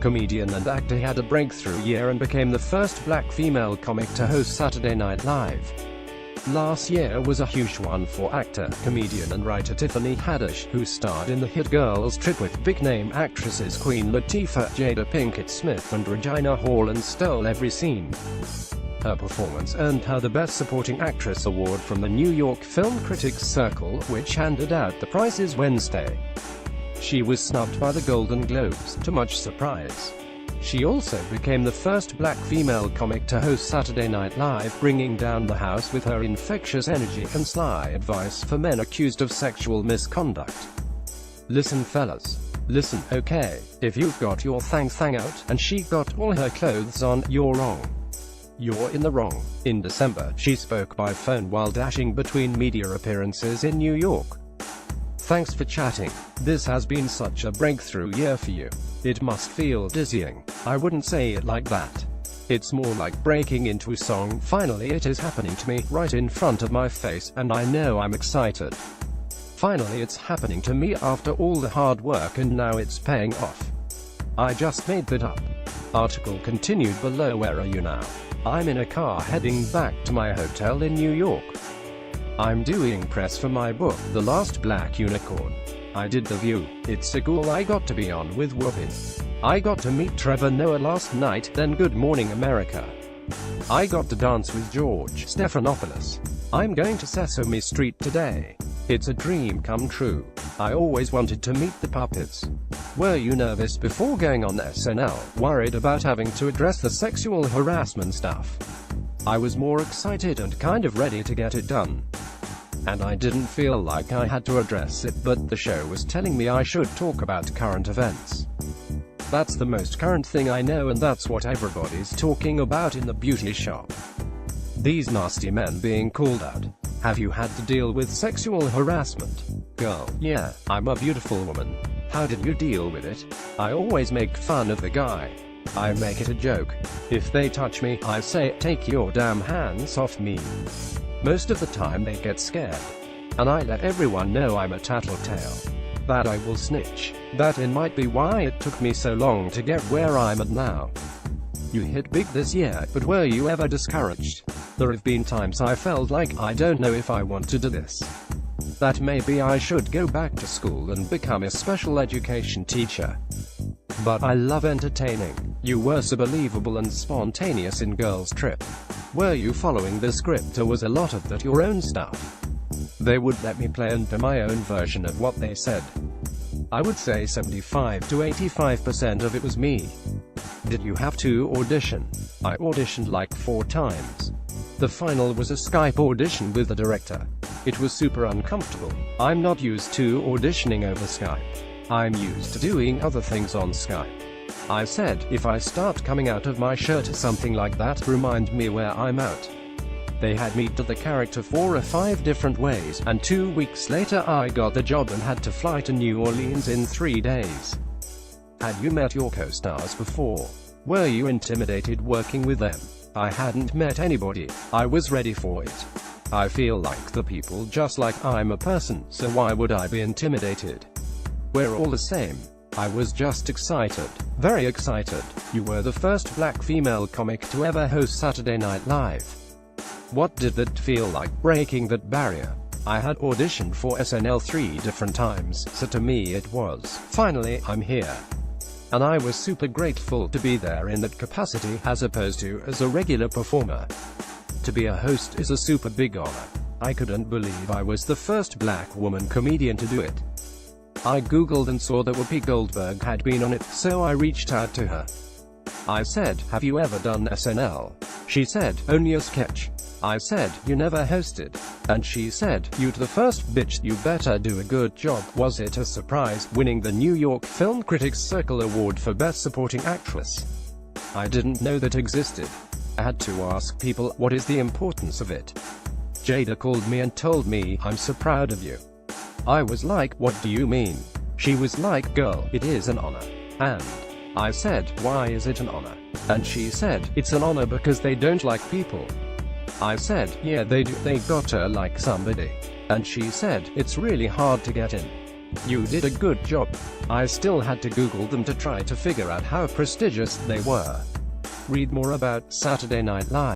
comedian and actor, had a breakthrough year and became the first black female comic to host Saturday Night Live. Last year was a huge one for actor, comedian and writer Tiffany Haddish, who starred in the hit Girls Trip with big-name actresses Queen Latifah, Jada Pinkett Smith and Regina Hall, and stole every scene. Her performance earned her the Best Supporting Actress award from the New York Film Critics Circle, which handed out the prizes Wednesday. She was snubbed by the Golden Globes, to much surprise. She also became the first black female comic to host Saturday Night Live, bringing down the house with her infectious energy and sly advice for men accused of sexual misconduct. Listen fellas. Listen, okay, if you've got your thang out, and she got all her clothes on, you're wrong. You're in the wrong. In December, she spoke by phone while dashing between media appearances in New York. Thanks for chatting. This has been such a breakthrough year for you. It must feel dizzying. I wouldn't say it like that. It's more like breaking into a song. Finally it is happening to me, right in front of my face, and I know I'm excited. Finally it's happening to me after all the hard work, and now it's paying off. I just made that up. Article continued below. Where are you now? I'm in a car heading back to my hotel in New York. I'm doing press for my book, The Last Black Unicorn. I did the View. It's a cool I got to be on with Whoopi. I got to meet Trevor Noah last night, then Good Morning America. I got to dance with George Stephanopoulos. I'm going to Sesame Street today. It's a dream come true. I always wanted to meet the puppets. Were you nervous before going on SNL, worried about having to address the sexual harassment stuff? I was more excited and kind of ready to get it done. And I didn't feel like I had to address it, but the show was telling me I should talk about current events. That's the most current thing I know, and that's what everybody's talking about in the beauty shop. These nasty men being called out. Have you had to deal with sexual harassment? Girl, yeah, I'm a beautiful woman. How did you deal with it? I always make fun of the guy. I make it a joke. If they touch me, I say, take your damn hands off me. Most of the time they get scared. And I let everyone know I'm a tattletale. That I will snitch. That it might be why it took me so long to get where I'm at now. You hit big this year, but were you ever discouraged? There have been times I felt like I don't know if I want to do this. That maybe I should go back to school and become a special education teacher. But I love entertaining. You were so believable and spontaneous in Girls Trip. Were you following the script, or was a lot of that your own stuff? They would let me play and do my own version of what they said. I would say 75 to 85% of it was me. Did you have to audition? I auditioned like 4 times. The final was a Skype audition with the director. It was super uncomfortable. I'm not used to auditioning over Skype. I'm used to doing other things on Skype. I said, if I start coming out of my shirt or something like that, remind me where I'm at. They had me do the character 4 or 5 different ways, and 2 weeks later I got the job and had to fly to New Orleans in 3 days. Had you met your co-stars before? Were you intimidated working with them? I hadn't met anybody. I was ready for it. I feel like the people just like I'm a person, so why would I be intimidated? We're all the same. I was just excited. Very excited. You were the first black female comic to ever host Saturday Night Live. What did that feel like, breaking that barrier? I had auditioned for SNL 3 different times, so to me it was, finally, I'm here. And I was super grateful to be there in that capacity, as opposed to as a regular performer. To be a host is a super big honor. I couldn't believe I was the first black woman comedian to do it. I googled and saw that Whoopi Goldberg had been on it, so I reached out to her. I said, have you ever done SNL? She said, only a sketch. I said, you never hosted? And she said, you'd the first bitch, you better do a good job. Was it a surprise, winning the New York Film Critics Circle Award for Best Supporting Actress? I didn't know that existed. I had to ask people, what is the importance of it? Jada called me and told me, I'm so proud of you. I was like, what do you mean? She was like, girl, it is an honor. And I said, why is it an honor? And she said, it's an honor because they don't like people. I said, yeah they do, they gotta like somebody. And she said, it's really hard to get in. You did a good job. I still had to Google them to try to figure out how prestigious they were. Read more about Saturday Night Live.